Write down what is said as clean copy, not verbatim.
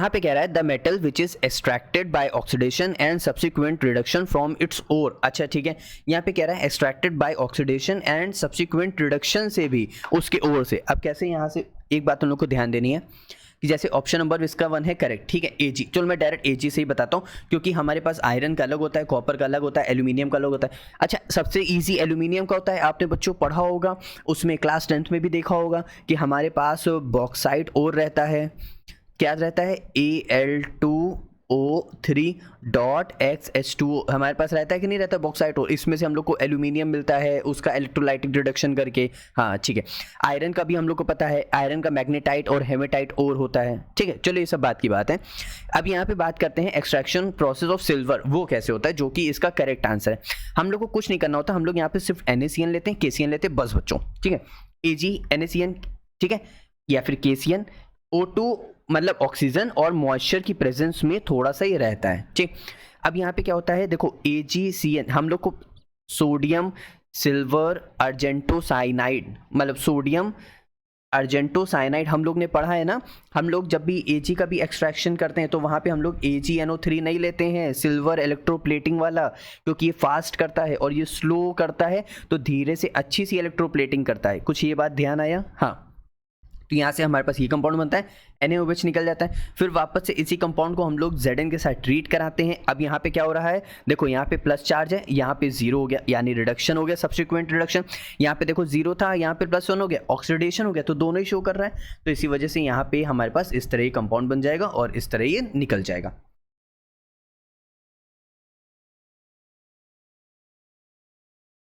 यहाँ पे कह रहा है the metal which is extracted by oxidation and subsequent reduction from its ore. अच्छा ठीक है, यहाँ पे कह रहा है extracted by oxidation and subsequent reduction से भी, उसके ओर से। अब कैसे, यहाँ से एक बात हम लोग को ध्यान देनी है कि जैसे ऑप्शन नंबर इसका 1 है करेक्ट, ठीक है Ag। चलो मैं डायरेक्ट Ag से ही बताता हूँ, क्योंकि हमारे पास आयरन का अलग होता है, कॉपर का अलग होता है, एल्यूमिनियम का अलग होता है। अच्छा सबसे इजी एल्यूमिनियम का होता है, आपने बच्चों पढ़ा होगा, उसमें क्लास 10th में भी देखा होगा कि हमारे पास बॉक्साइट और रहता है, क्या रहता है Al2O3.XH2O हमारे पास रहता है कि नहीं रहता बॉक्साइट और, इसमें से हम लोग को एल्यूमिनियम मिलता है उसका इलेक्ट्रोलाइटिक रिडक्शन करके। हाँ ठीक है, आयरन का भी हम लोग को पता है, आयरन का मैग्नेटाइट और हेमेटाइट और होता है, ठीक है। चलो ये सब बात की बात है। अब यहाँ पे बात करते हैं एक्सट्रैक्शन प्रोसेस ऑफ सिल्वर, वो कैसे होता है, जो कि इसका करेक्ट आंसर है। हम लोग को कुछ नहीं करना होता, हम लोग यहाँ पे सिर्फ NaCN लेते हैं, KCN लेते हैं बस बच्चों, ठीक है। Ag NaCN, ठीक है, या फिर KCN O2 मतलब ऑक्सीजन और मॉइस्चर की प्रेजेंस में थोड़ा सा ही रहता है, ठीक। अब यहाँ पे क्या होता है, देखो AgCN हम लोग को सोडियम सिल्वर अर्जेंटोसाइनाइड, मतलब सोडियम अर्जेंटोसाइनाइड हम लोग ने पढ़ा है ना। हम लोग जब भी Ag का भी एक्सट्रैक्शन करते हैं तो वहाँ पे हम लोग AgNO3 नहीं लेते हैं, सिल्वर इलेक्ट्रोप्लेटिंग वाला, क्योंकि ये फास्ट करता है और ये स्लो करता है, तो धीरे से अच्छी सी इलेक्ट्रोप्लेटिंग करता है। कुछ ये बात ध्यान आया? हाँ, तो यहाँ से हमारे पास ये कंपाउंड बनता है, NaOH निकल जाता है, फिर वापस से इसी कंपाउंड को हम लोग Zn के साथ ट्रीट कराते हैं। अब यहाँ पे क्या हो रहा है, देखो यहाँ पे प्लस चार्ज है, यहाँ पे 0 हो गया, यानी रिडक्शन हो गया, सब्सिक्वेंट रिडक्शन। यहाँ पे देखो 0 था, यहाँ पे +1 हो गया, ऑक्सीडेशन हो गया, तो दोनों ही शो कर रहा है। तो इसी वजह से यहाँ पे हमारे पास इस तरह ये कंपाउंड बन जाएगा और इस तरह ये निकल जाएगा।